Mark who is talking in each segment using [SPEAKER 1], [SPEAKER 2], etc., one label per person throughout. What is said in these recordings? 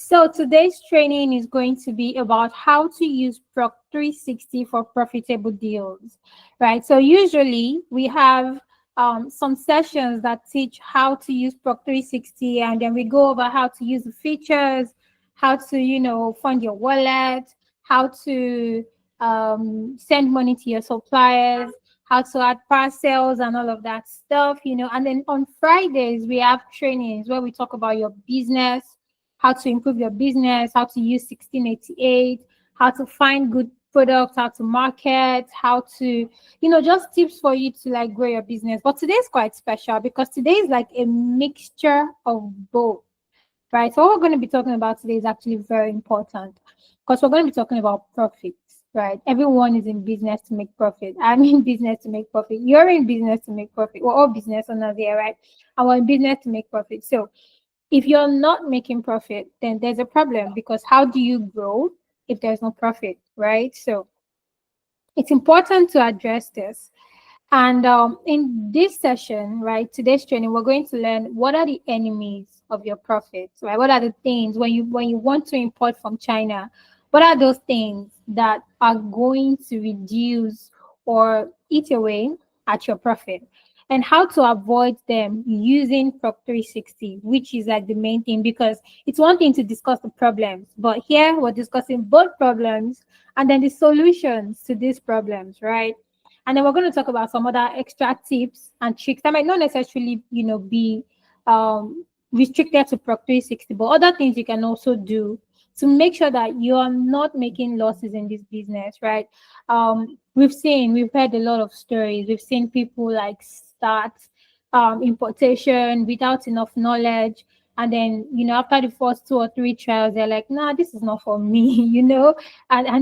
[SPEAKER 1] So today's training is going to be about how to use Proc360 for profitable deals, right? So usually we have some sessions that teach how to use Proc360, and then we go over how to use the features, how to, fund your wallet, how to send money to your suppliers, how to add parcels and all of that stuff. And then on Fridays, we have trainings where we talk about your business, how to improve your business, how to use 1688, how to find good products, how to market, how to, just tips for you to like grow your business. But today is quite special because today is like a mixture of both, right? So what we're going to be talking about today is actually very important because we're going to be talking about profits. Right, everyone is in business to make profit. I'm in business to make profit. You're in business to make profit. We're all business owners here, right? And we're in business to make profit. So if you're not making profit, then there's a problem, because how do you grow if there's no profit, right? So it's important to address this. And in this session, right, today's training, we're going to learn what are the enemies of your profits, right? What are the things when you want to import from China? What are those things that are going to reduce or eat away at your profit? And how to avoid them using Proc360, which is like the main thing, because it's one thing to discuss the problems, but here we're discussing both problems and then the solutions to these problems, right? And then we're going to talk about some other extra tips and tricks that might not necessarily, be restricted to Proc360, but other things you can also do to make sure that you're not making losses in this business, right? We've heard a lot of stories. We've seen people like start importation without enough knowledge. And then, after the first 2 or 3 trials, they're like, nah, this is not for me, and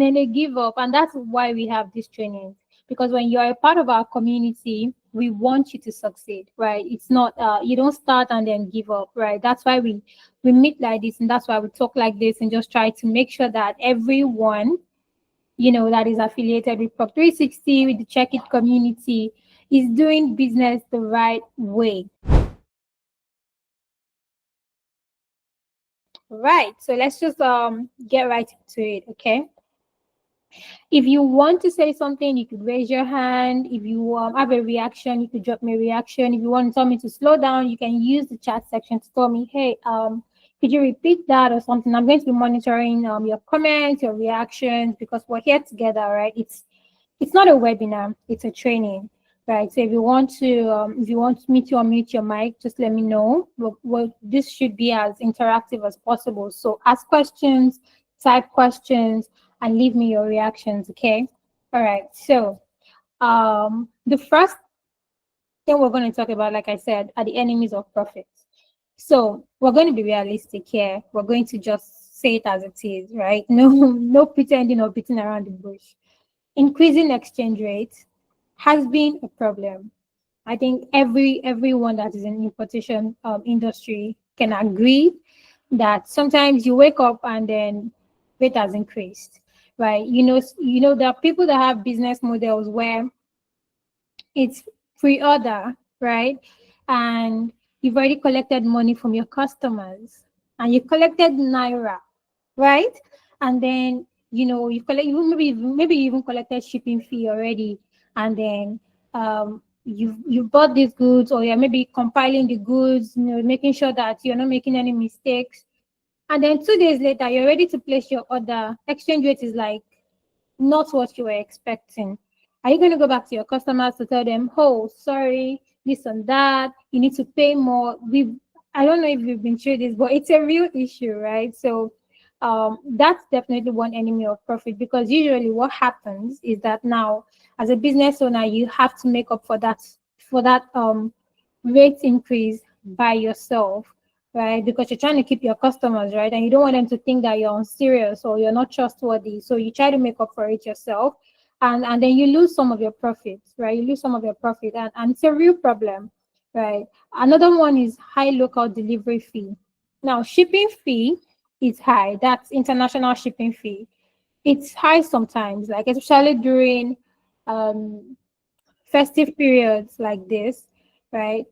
[SPEAKER 1] then they give up. And that's why we have this training. Because when you're a part of our community, we want you to succeed, right? It's not, you don't start and then give up, right? That's why we meet like this, and that's why we talk like this, and just try to make sure that everyone, that is affiliated with Proc360, with the Check It community, is doing business the right way. Right. So let's just get right into it, okay? If you want to say something, you could raise your hand. If you have a reaction, you could drop me a reaction. If you want to tell me to slow down, you can use the chat section to tell me, hey, could you repeat that or something? I'm going to be monitoring your comments, your reactions, because we're here together, right? It's not a webinar, it's a training, right? So if you want me to unmute your mic, just let me know. Well, this should be as interactive as possible. So ask questions, type questions, and leave me your reactions, okay? All right, so the first thing we're going to talk about, like I said, are the enemies of profits. So we're going to be realistic here. We're going to just say it as it is, right? No pretending or beating around the bush. Increasing exchange rates has been a problem. I think everyone that is in importation industry can agree that sometimes you wake up and then rate has increased, right? There are people that have business models where it's pre-order, right? And you've already collected money from your customers, and you collected naira, right? And then you collect, maybe you even collected shipping fee already, and then you bought these goods, or you're maybe compiling the goods, making sure that you're not making any mistakes. And then 2 days later, you're ready to place your order. Exchange rate is like not what you were expecting. Are you going to go back to your customers to tell them, oh, sorry, this and that, you need to pay more? I don't know if you've been through this, but it's a real issue, right? So that's definitely one enemy of profit, because usually what happens is that now, as a business owner, you have to make up for that rate increase by yourself, right? Because you're trying to keep your customers, right? And you don't want them to think that you're unserious or you're not trustworthy. So you try to make up for it yourself. And then you lose some of your profits, right? You lose some of your profit. And it's a real problem, right? Another one is high local delivery fee. Now, shipping fee is high. That's international shipping fee. It's high sometimes, like especially during festive periods like this, right?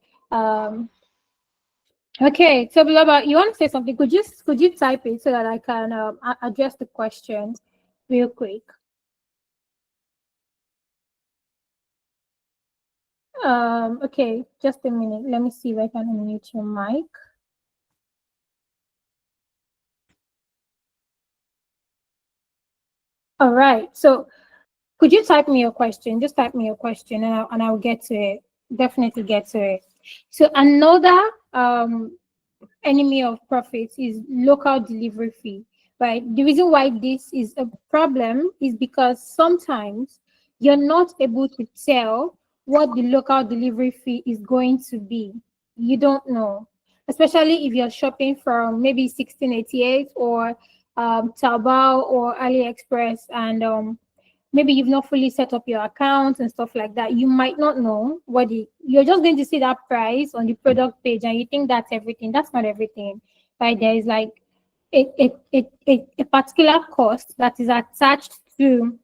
[SPEAKER 1] Okay, so Bloba, you want to say something? Could you type it so that I can address the question real quick? Okay, just a minute. Let me see if I can unmute your mic. All right. So could you type me your question? Just type me your question, and I'll get to it. Definitely get to it. So another enemy of profits is local delivery fee, right? The reason why this is a problem is because sometimes you're not able to tell what the local delivery fee is going to be. You don't know, especially if you're shopping from maybe 1688 or Taobao or AliExpress, and maybe you've not fully set up your account and stuff like that. You might not know you're just going to see that price on the product page and you think that's everything. That's not everything, right? There is like a particular cost that is attached to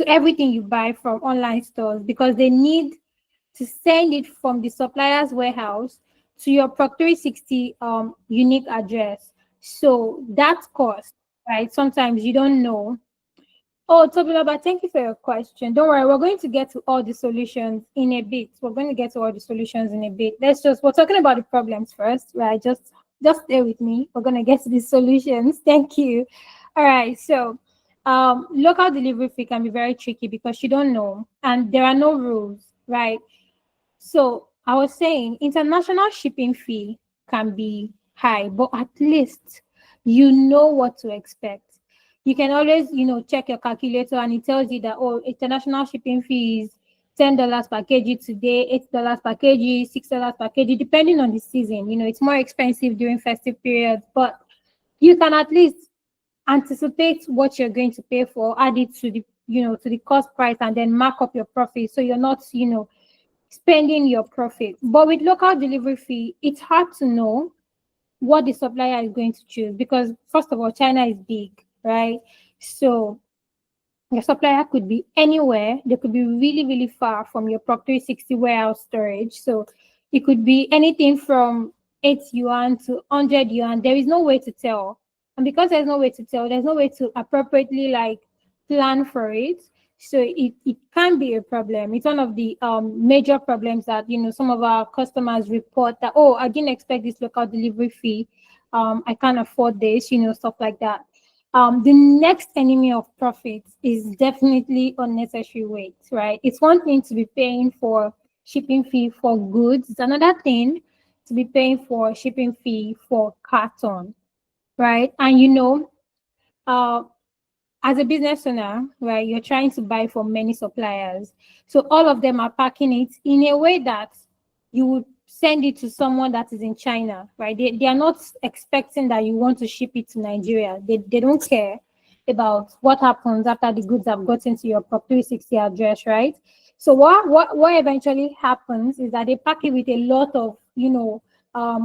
[SPEAKER 1] everything you buy from online stores, because they need to send it from the supplier's warehouse to your Proc360 unique address. So that cost, right? Sometimes you don't know. Oh, Tobiloba, thank you for your question. Don't worry, we're going to get to all the solutions in a bit. We're going to get to all the solutions in a bit. We're talking about the problems first, right? Just stay with me. We're going to get to the solutions. Thank you. All right. So, local delivery fee can be very tricky because you don't know, and there are no rules, right? So I was saying international shipping fee can be high, but at least you know what to expect. You can always, check your calculator and it tells you that, oh, international shipping fee is $10 per kg today, $8 per kg, $6 per kg, depending on the season. It's more expensive during festive periods, but you can at least anticipate what you're going to pay for, add it to the cost price, and then mark up your profit so you're not, spending your profit. But with local delivery fee, it's hard to know what the supplier is going to choose because, first of all, China is big, right? So your supplier could be anywhere. They could be really, really far from your Proc360 warehouse storage. So it could be anything from 8 yuan to 100 yuan. There is no way to tell. And because there's no way to tell, there's no way to appropriately plan for it. So it can be a problem. It's one of the major problems that some of our customers report that, oh, I didn't expect this local delivery fee. I can't afford this, stuff like that. The next enemy of profits is definitely unnecessary weight, right? It's one thing to be paying for shipping fee for goods. It's another thing to be paying for shipping fee for carton, right? And uh, as a business owner, right, you're trying to buy from many suppliers. So all of them are packing it in a way that you would send it to someone that is in China, right? They are not expecting that you want to ship it to Nigeria. They don't care about what happens after the goods have gotten to your Proc360 address, right? So what eventually happens is that they pack it with a lot of,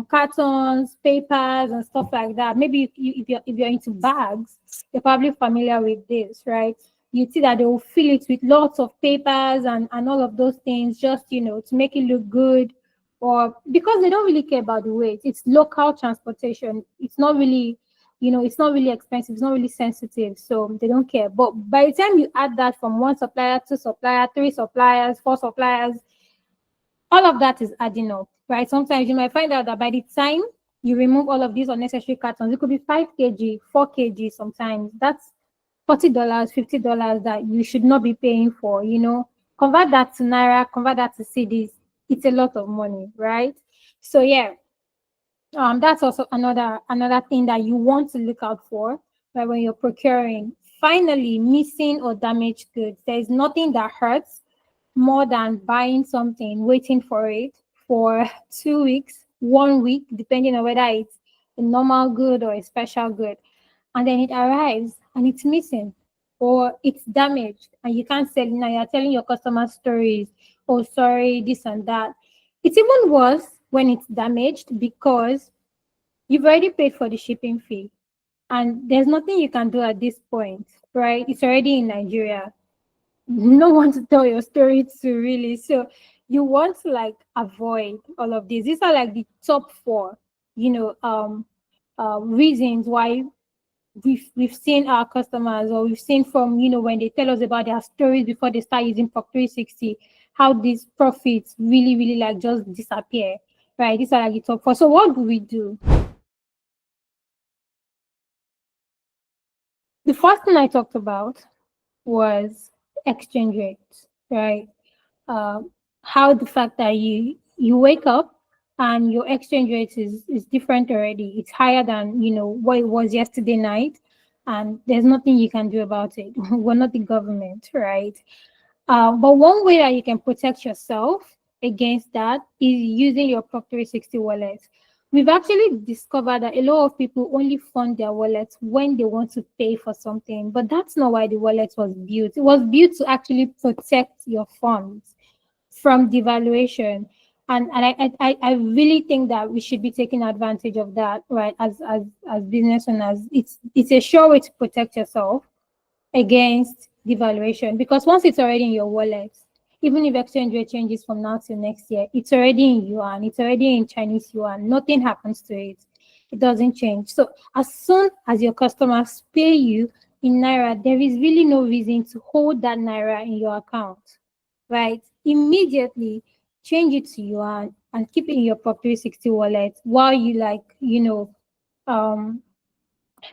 [SPEAKER 1] cartons, papers, and stuff like that. Maybe if you're into bags, you're probably familiar with this, right? You see that they will fill it with lots of papers and all of those things just, to make it look good, or because they don't really care about the weight. It's local transportation. It's not really expensive. It's not really sensitive. So they don't care. But by the time you add that from one supplier, two supplier, three suppliers, four suppliers, all of that is adding up, right? Sometimes you might find out that by the time you remove all of these unnecessary cartons, it could be 5 kg, 4 kg sometimes. That's $40, $50 that you should not be paying for, Convert that to Naira, convert that to CDs. It's a lot of money, right? So yeah, that's also another thing that you want to look out for, right, when you're procuring. Finally, missing or damaged goods. There is nothing that hurts more than buying something, waiting for it for 2 weeks, 1 week, depending on whether it's a normal good or a special good. And then it arrives and it's missing or it's damaged and you can't sell it. Now you're telling your customers stories. Oh, sorry, this and that. It's even worse when it's damaged because you've already paid for the shipping fee and there's nothing you can do at this point, right? It's already in Nigeria. No one to tell your story to, really. So you want to like avoid all of these. These are like the top four, you know, reasons why we've seen our customers, or we've seen from, you know, when they tell us about their stories before they start using Proc360, how these profits really like just disappear, right? These are like the top four. So what do we do? The first thing I talked about was exchange rates, right? uh, how the fact that you wake up and your exchange rate is different already. It's higher than, you know, what it was yesterday night, and there's nothing you can do about it. We're not the government, right? But one way that you can protect yourself against that is using your Proc360 wallet. We've actually discovered that a lot of people only fund their wallets when they want to pay for something, but that's not why the wallet was built. It was built to actually protect your funds from devaluation. And I really think that we should be taking advantage of that, right? As business owners, it's a sure way to protect yourself against devaluation, because once it's already in your wallet, even if exchange rate changes from now till next year, it's already in yuan, it's already in Chinese yuan. Nothing happens to it. It doesn't change. So as soon as your customers pay you in naira, there is really no reason to hold that naira in your account, right? Immediately change it to yuan and keep it in your Proc360 wallet while you like, you know, um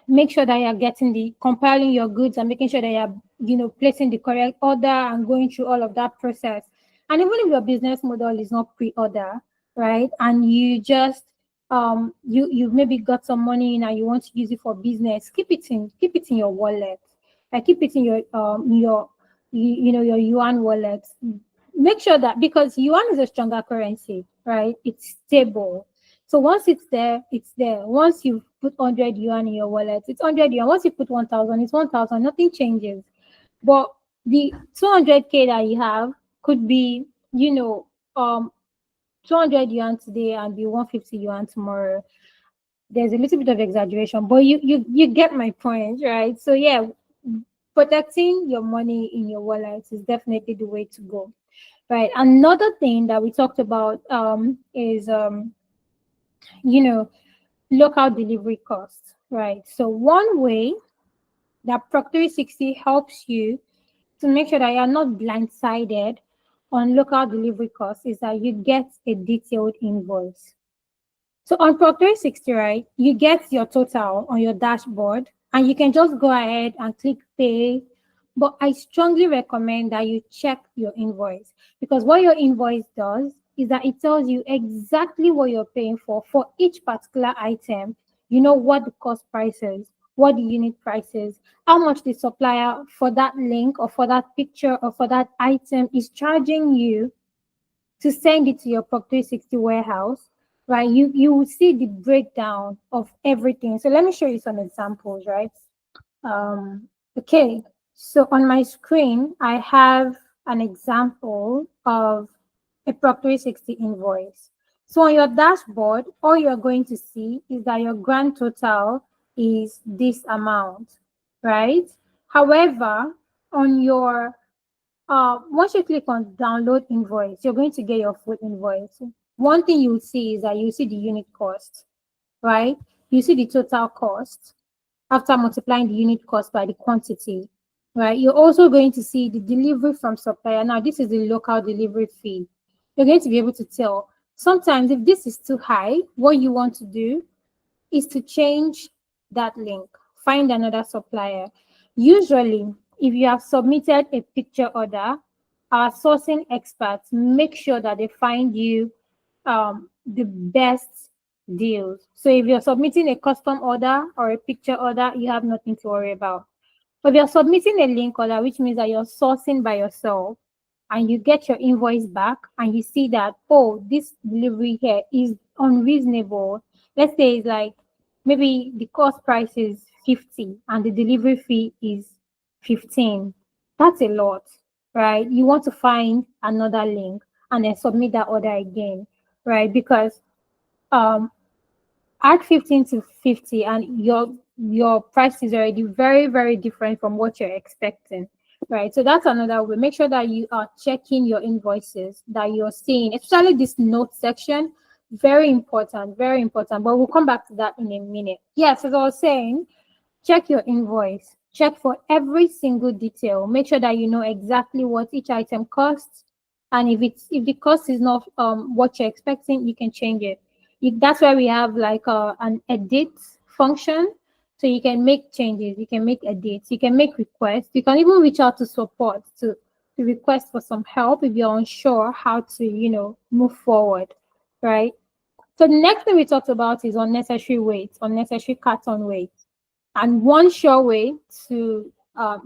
[SPEAKER 1] make sure that you're getting the compiling your goods and making sure that you're, you know, placing the correct order and going through all of that process. And even if your business model is not pre-order, right, and you just you've maybe got some money in and you want to use it for business, keep it in your wallet. Like keep it in your you know, your yuan wallet. Make sure that, because yuan is a stronger currency, right? It's stable. So once it's there, it's there. Once you put 100 yuan in your wallet, it's 100 yuan. Once you put 1,000, it's 1,000. Nothing changes. But the 200K that you have could be, you know, 200 yuan today and be 150 yuan tomorrow. There's a little bit of exaggeration, but you get my point, right? So yeah, protecting your money in your wallet is definitely the way to go, right? Another thing that we talked about is you know, local delivery costs, right? So one way that Proc360 helps you to make sure that you're not blindsided on local delivery costs is that you get a detailed invoice. So on Proc360, right, you get your total on your dashboard and you can just go ahead and click pay. But I strongly recommend that you check your invoice, because what your invoice does is that it tells you exactly what you're paying for each particular item. You know what the cost price is, what the unit price is, how much the supplier for that link or for that picture or for that item is charging you to send it to your Proc360 warehouse, right? You will see the breakdown of everything. So let me show you some examples, right? Okay, so on my screen, I have an example of a Proc360 invoice. So on your dashboard, all you're going to see is that your grand total is this amount, right? However, on your once you click on download invoice, you're going to get your full invoice. One thing you'll see is that you see the unit cost, right? You see the total cost after multiplying the unit cost by the quantity, right? You're also going to see the delivery from supplier. Now, this is the local delivery fee. You're going to be able to tell. Sometimes if this is too high, what you want to do is to change that link, find another supplier. Usually, if you have submitted a picture order, our sourcing experts make sure that they find you the best deals. So if you're submitting a custom order or a picture order, you have nothing to worry about. But if you're submitting a link order, which means that you're sourcing by yourself, and you get your invoice back and you see that, oh, this delivery here is unreasonable. Let's say it's like maybe the cost price is 50 and the delivery fee is 15. That's a lot, right? You want to find another link and then submit that order again, right? Because um add 15 to 50 and your price is already very different from what you're expecting, right? So that's another way. Make sure that you are checking your invoices that you're seeing, especially this note section. Very important, very important. But we'll come back to that in a minute. Yes, as I was saying, check your invoice. Check for every single detail. Make sure that you know exactly what each item costs. And if the cost is not what you're expecting, you can change it. That's why we have like an edit function. So you can make changes, you can make edits, you can make requests. You can even reach out to support to request for some help if you're unsure how to, move forward, right? So the next thing we talked about is unnecessary weight, unnecessary carton weight. And one sure way to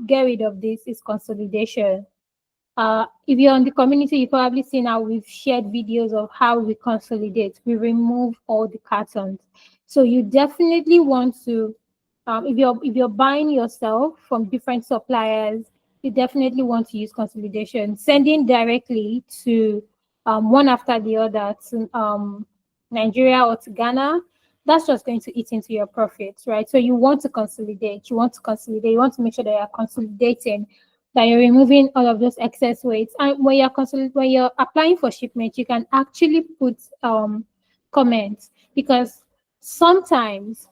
[SPEAKER 1] get rid of this is consolidation. If you're on the community, you've probably seen how we've shared videos of how we consolidate. We remove all the cartons. So you definitely want to, if you're buying yourself from different suppliers, you definitely want to use consolidation, sending directly to one after the other to Nigeria or to Ghana. That's just going to eat into your profits, right? So you want to consolidate. You want to consolidate. You want to make sure that you're consolidating, that you're removing all of those excess weights. And when you're applying for shipment, you can actually put comments, because sometimes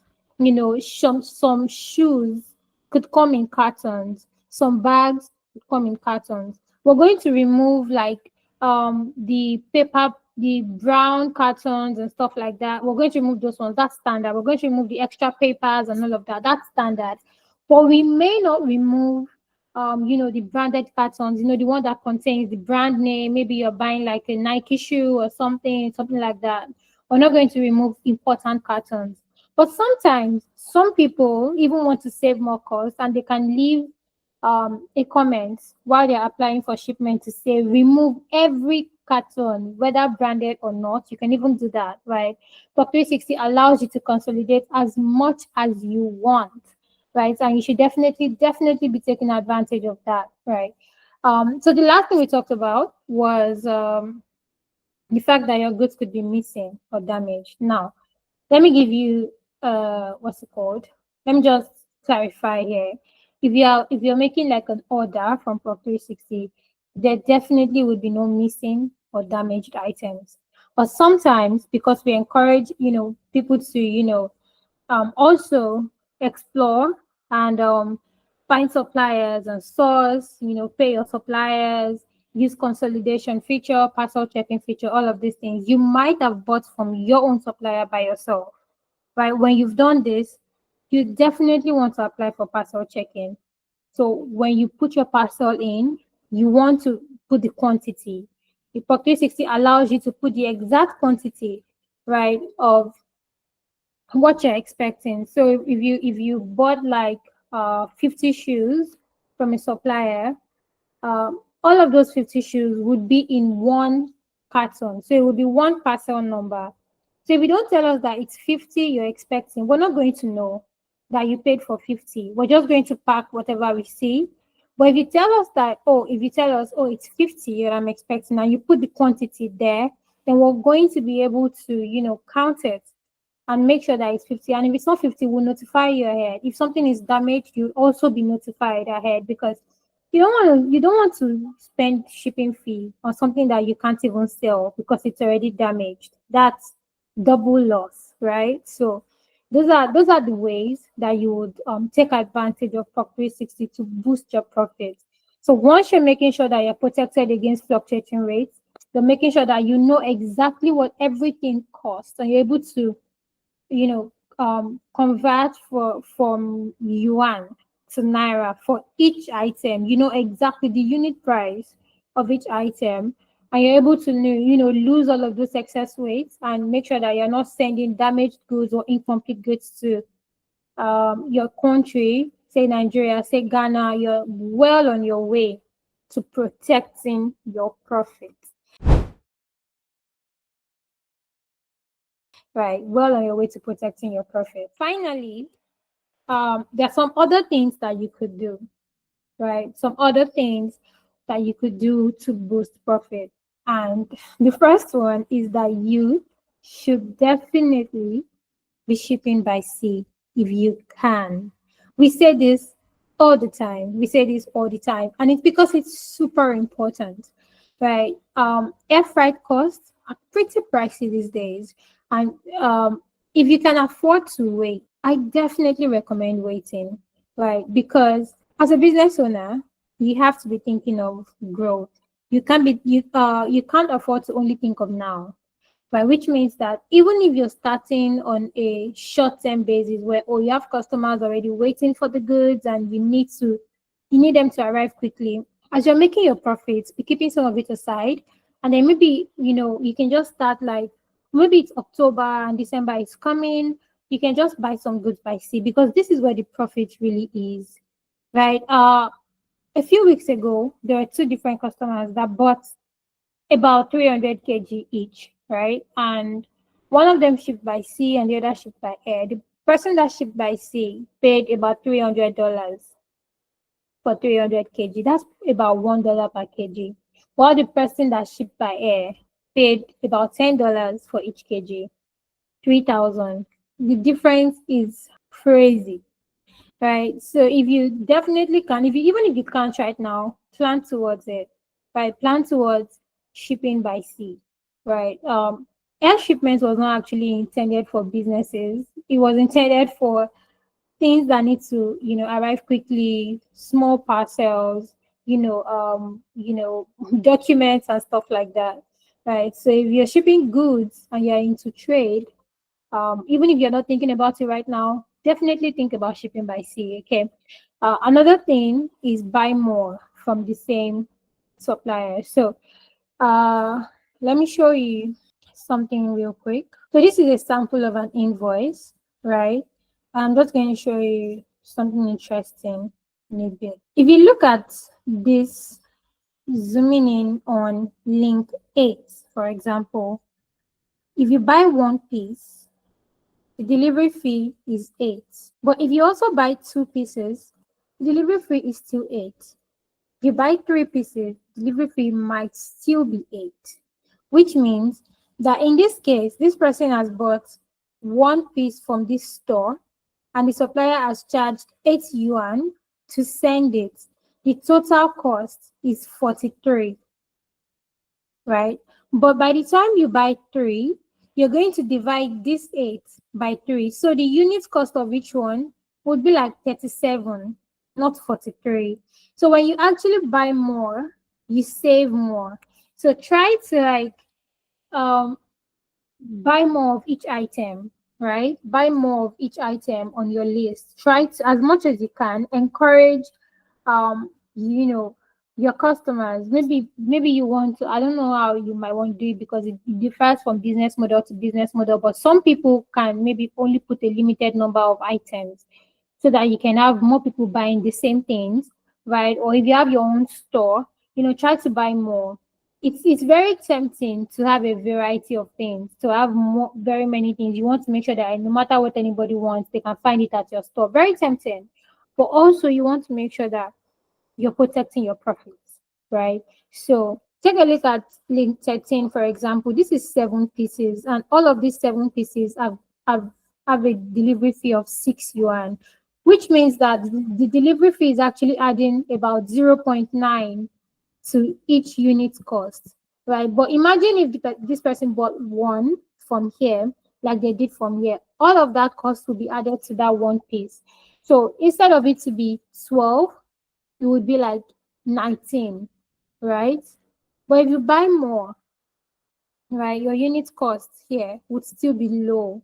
[SPEAKER 1] some shoes could come in cartons, some bags could come in cartons. We're going to remove like the brown cartons and stuff like that. We're going to remove those ones. That's standard. We're going to remove the extra papers and all of that. That's standard. But we may not remove the branded cartons, the one that contains the brand name. Maybe you're buying like a Nike shoe or something like that. We're not going to remove important cartons. But sometimes some people even want to save more cost, and they can leave a comment while they're applying for shipment to say remove every carton, whether branded or not. You can even do that, right? Proc360 allows you to consolidate as much as you want, right? And you should definitely be taking advantage of that, right? So the last thing we talked about was the fact that your goods could be missing or damaged. Now, let me give you what's it called? Let me just clarify here. If you're making like an order from Proc360, there definitely would be no missing or damaged items. But sometimes, because we encourage people to also explore and find suppliers and source, pay your suppliers, use consolidation feature, parcel checking feature, all of these things. You might have bought from your own supplier by yourself, right? When you've done this, you definitely want to apply for parcel checking. So when you put your parcel in, you want to put the quantity. The Proc360 allows you to put the exact quantity, right, of what you're expecting. So if you bought like 50 shoes from a supplier, all of those 50 shoes would be in one carton. So it would be one parcel number. So if you don't tell us that it's 50 you're expecting, we're not going to know that you paid for 50. We're just going to pack whatever we see. But if you tell us, it's 50 that I'm expecting, and you put the quantity there, then we're going to be able to, count it and make sure that it's 50. And if it's not 50, we'll notify you ahead. If something is damaged, you'll also be notified ahead, because you don't want to spend shipping fee on something that you can't even sell because it's already damaged. That's double loss, right? So those are the ways that you would take advantage of Proc360 to boost your profits. So once you're making sure that you're protected against fluctuating rates, you're making sure that you know exactly what everything costs, and you're able to convert from yuan to naira for each item. You know exactly the unit price of each item, and you're able to lose all of those excess weights and make sure that you're not sending damaged goods or incomplete goods to your country, say Nigeria, say Ghana. You're well on your way to protecting your profit. Right, well on your way to protecting your profit. Finally, there are some other things that you could do, right? Some other things that you could do to boost profit. And the first one is that you should definitely be shipping by sea if you can. We say this all the time. We say this all the time, and it's because it's super important, right? Air freight costs are pretty pricey these days, and if you can afford to wait, I definitely recommend waiting, right? Because as a business owner, you have to be thinking of growth. You can't afford to only think of now, right? Which means that even if you're starting on a short-term basis where you have customers already waiting for the goods and you need them to arrive quickly, as you're making your profits, be keeping some of it aside, and then maybe you can just start like maybe it's October and December is coming. You can just buy some goods by sea because this is where the profit really is, right? A few weeks ago, there were two different customers that bought about 300 kg each, right? And one of them shipped by sea and the other shipped by air. The person that shipped by sea paid about $300 for 300 kg. That's about $1 per kg. While the person that shipped by air paid about $10 for each kg, 3,000. The difference is crazy, right? So if you definitely can, even if you can't right now, plan towards it, right? Plan towards shipping by sea, right? Air shipment was not actually intended for businesses. It was intended for things that need to, arrive quickly, small parcels, documents and stuff like that, right? So if you're shipping goods and you're into trade, even if you're not thinking about it right now, definitely think about shipping by sea. Okay. Another thing is buy more from the same supplier. So uh, let me show you something real quick. So this is a sample of an invoice, right? I'm just going to show you something interesting in a bit. If you look at this, zooming in on link 8, for example, if you buy one piece, the delivery fee is 8. But if you also buy two pieces, the delivery fee is still 8. If you buy three pieces, delivery fee might still be 8, which means that in this case, this person has bought one piece from this store and the supplier has charged 8 yuan to send it. The total cost is 43, right? But by the time you buy three, you're going to divide this 8 by 3. So the unit cost of each one would be like 37, not 43. So when you actually buy more, you save more. So try to um buy more of each item, right? Buy more of each item on your list. Try to, as much as you can, encourage you know your customers. Maybe you want to, I don't know how you might want to do it because it differs from business model to business model, but some people can maybe only put a limited number of items so that you can have more people buying the same things, right? Or if you have your own store, try to buy more. It's very tempting to have a variety of things, to have very many things. You want to make sure that no matter what anybody wants, they can find it at your store. Very tempting. But also you want to make sure that you're protecting your profits, right? So take a look at link 13, for example. This is 7 pieces, and all of these 7 pieces have, have a delivery fee of 6 yuan, which means that the delivery fee is actually adding about 0.9 to each unit cost, right? But imagine if this person bought one from here, like they did from here, all of that cost will be added to that one piece. So instead of it to be 12, it would be like 19, right? But if you buy more, right, your unit cost here would still be low,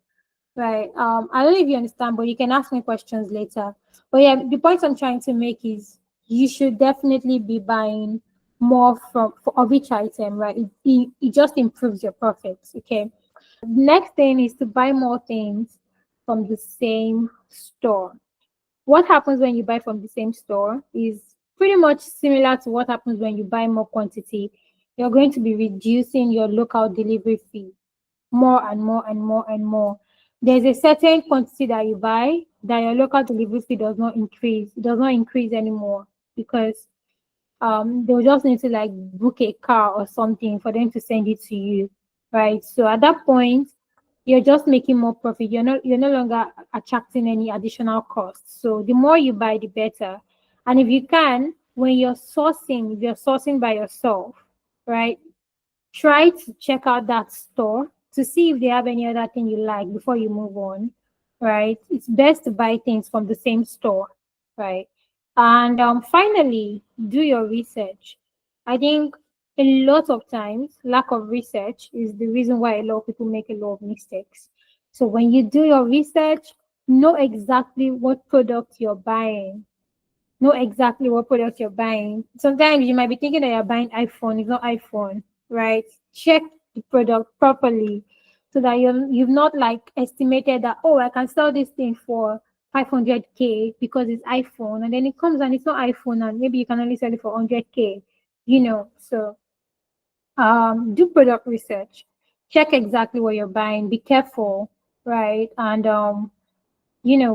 [SPEAKER 1] right? I don't know if you understand, but you can ask me questions later. But yeah, the point I'm trying to make is you should definitely be buying more of each item, right? It just improves your profits. Okay. Next thing is to buy more things from the same store. What happens when you buy from the same store is pretty much similar to what happens when you buy more quantity. You're going to be reducing your local delivery fee more and more and more and more. There's a certain quantity that you buy that your local delivery fee does not increase. It does not increase anymore because they'll just need to like book a car or something for them to send it to you, right? So at that point, you're just making more profit. You're no longer attracting any additional costs. So the more you buy, the better. And if you can, when you're sourcing, if you're sourcing by yourself, right, try to check out that store to see if they have any other thing you like before you move on, right? It's best to buy things from the same store, right? And finally, do your research. I think a lot of times, lack of research is the reason why a lot of people make a lot of mistakes. So when you do your research, know exactly what product you're buying, know exactly what product you're buying. Sometimes you might be thinking that you're buying iPhone. It's not iPhone, right? Check the product properly so that you've not like estimated that, oh, I can sell this thing for 500K because it's iPhone. And then it comes and it's not iPhone and maybe you can only sell it for 100K, So do product research. Check exactly what you're buying. Be careful, right? And,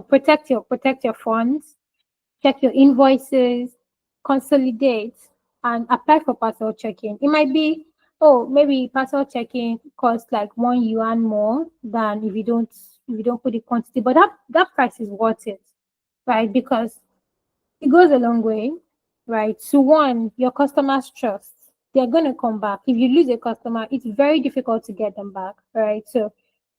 [SPEAKER 1] protect your funds, check your invoices, consolidate, and apply for parcel check-in. It might be, oh, maybe parcel check-in costs like 1 yuan more than if you don't put the quantity, but that price is worth it, right? Because it goes a long way, right? To one, your customers trust. They're gonna come back. If you lose a customer, it's very difficult to get them back, right? So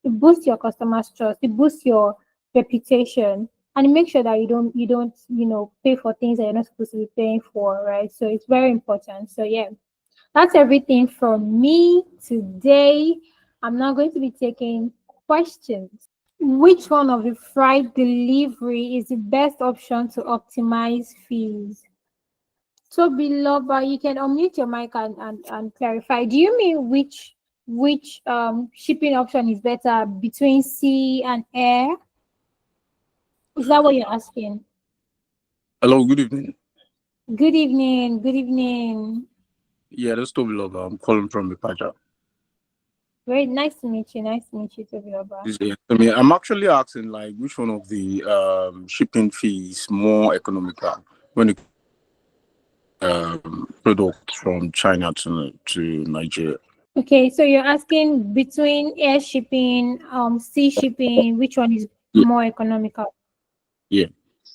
[SPEAKER 1] it boosts your customers' trust, it boosts your reputation, and it makes sure that you don't pay for things that you're not supposed to be paying for, right? So it's very important. So yeah, that's everything from me today. I'm now going to be taking questions. Which one of the freight delivery is the best option to optimize fees? So beloved, you can unmute your mic and clarify. Do you mean which shipping option is better between sea and air? Is that what you're asking?
[SPEAKER 2] Hello, good evening.
[SPEAKER 1] Good evening. Good evening.
[SPEAKER 2] Yeah, that's Toby Lover. I'm calling from Ipaja.
[SPEAKER 1] Very nice to meet you. Nice to meet you, Tobiloba.
[SPEAKER 2] I'm actually asking like which one of the shipping fees more economical when it products from China to Nigeria.
[SPEAKER 1] Okay, so you're asking between air shipping, sea shipping, which one is
[SPEAKER 2] Yeah,
[SPEAKER 1] more economical?
[SPEAKER 2] yeah.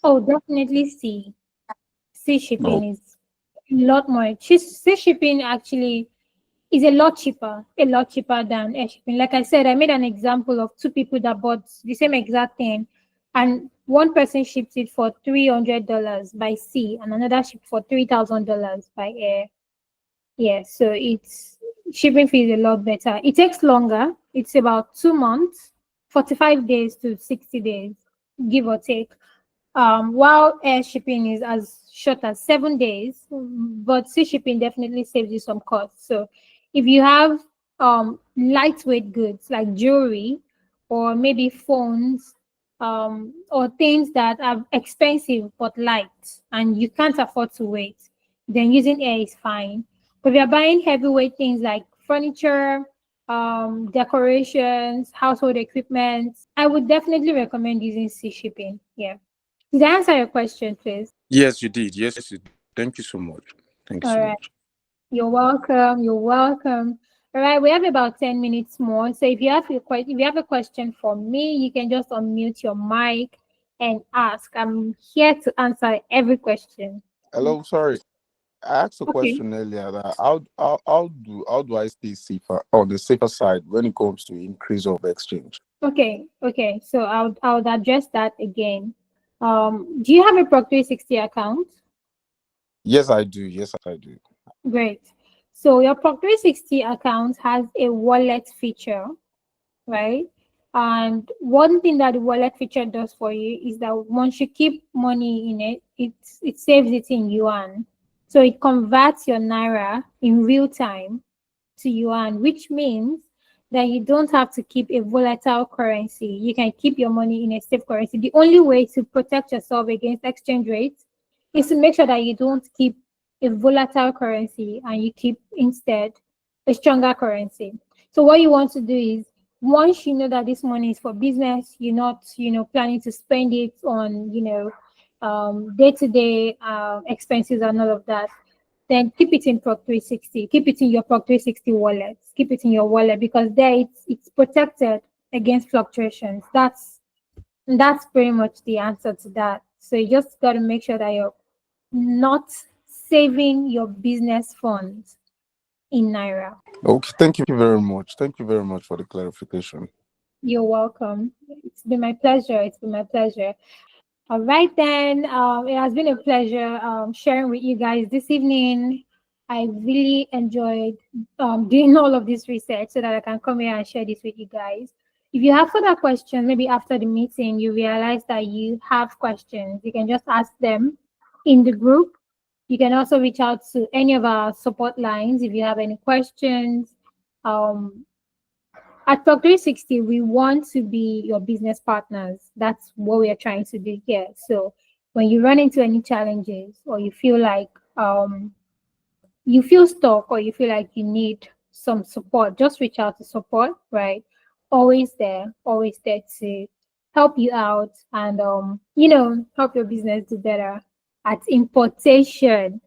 [SPEAKER 1] Oh, definitely sea. Sea
[SPEAKER 2] No.
[SPEAKER 1] shipping is a lot more. Sea shipping actually is a lot cheaper than air shipping. Like I said, I made an example of two people that bought the same exact thing, and one person shipped it for $300 by sea, and another shipped for $3,000 by air. Yeah, so it's shipping fee is a lot better. It takes longer. It's about 2 months, 45 days to 60 days, give or take. While air shipping is as short as 7 days, but sea shipping definitely saves you some costs. So if you have lightweight goods like jewelry or maybe phones, or things that are expensive but light and you can't afford to wait, then using air is fine. But if you're buying heavyweight things like furniture, decorations, household equipment, I would definitely recommend using sea shipping. Yeah. Did I answer your question, please?
[SPEAKER 2] Yes, you did. Yes, you did. Thank you so much. Thank you
[SPEAKER 1] All
[SPEAKER 2] so
[SPEAKER 1] right.
[SPEAKER 2] much.
[SPEAKER 1] You're welcome. You're welcome. All right. We have about 10 minutes more. So if you have a question for me, you can just unmute your mic and ask. I'm here to answer every question.
[SPEAKER 3] Hello, sorry. I asked a
[SPEAKER 1] Okay.
[SPEAKER 3] question earlier that how do I stay safer on the safer side when it comes to increase of exchange?
[SPEAKER 1] Okay. Okay. So I'll address that again. Do you have a Proc360 account?
[SPEAKER 3] Yes, I do. Yes, I do.
[SPEAKER 1] Great. So your Proc360 account has a wallet feature, right? And one thing that the wallet feature does for you is that once you keep money in it, it saves it in yuan. So it converts your naira in real time to yuan, which means that you don't have to keep a volatile currency. You can keep your money in a safe currency. The only way to protect yourself against exchange rates is to make sure that you don't keep a volatile currency and you keep instead a stronger currency. So what you want to do is once you know that this money is for business, you're not, planning to spend it on, day-to-day expenses and all of that, then keep it in Proc360. Keep it in your Proc360 wallet. Keep it in your wallet because there it's protected against fluctuations. That's pretty much the answer to that. So you just got to make sure that not saving your business funds in Naira.
[SPEAKER 3] Okay, thank you very much. Thank you very much for the clarification.
[SPEAKER 1] You're welcome. It's been my pleasure. It's been my pleasure. All right, then. It has been a pleasure sharing with you guys this evening. I really enjoyed doing all of this research so that I can come here and share this with you guys. If you have further questions, maybe after the meeting, you realize that you have questions, you can just ask them in the group. You can also reach out to any of our support lines if you have any questions. Um, at Proc360, we want to be your business partners. That's what we are trying to do here. So when you run into any challenges or you feel like you feel stuck or you feel like you need some support, just reach out to support, right? Always there to help you out and help your business do better. At importation,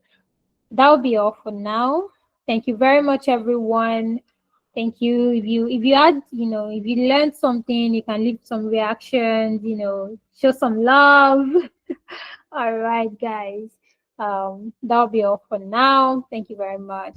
[SPEAKER 1] that'll be all for now. Thank you very much, everyone. Thank you. If you had, if you learned something, you can leave some reactions, show some love. All right, guys. That'll be all for now. Thank you very much.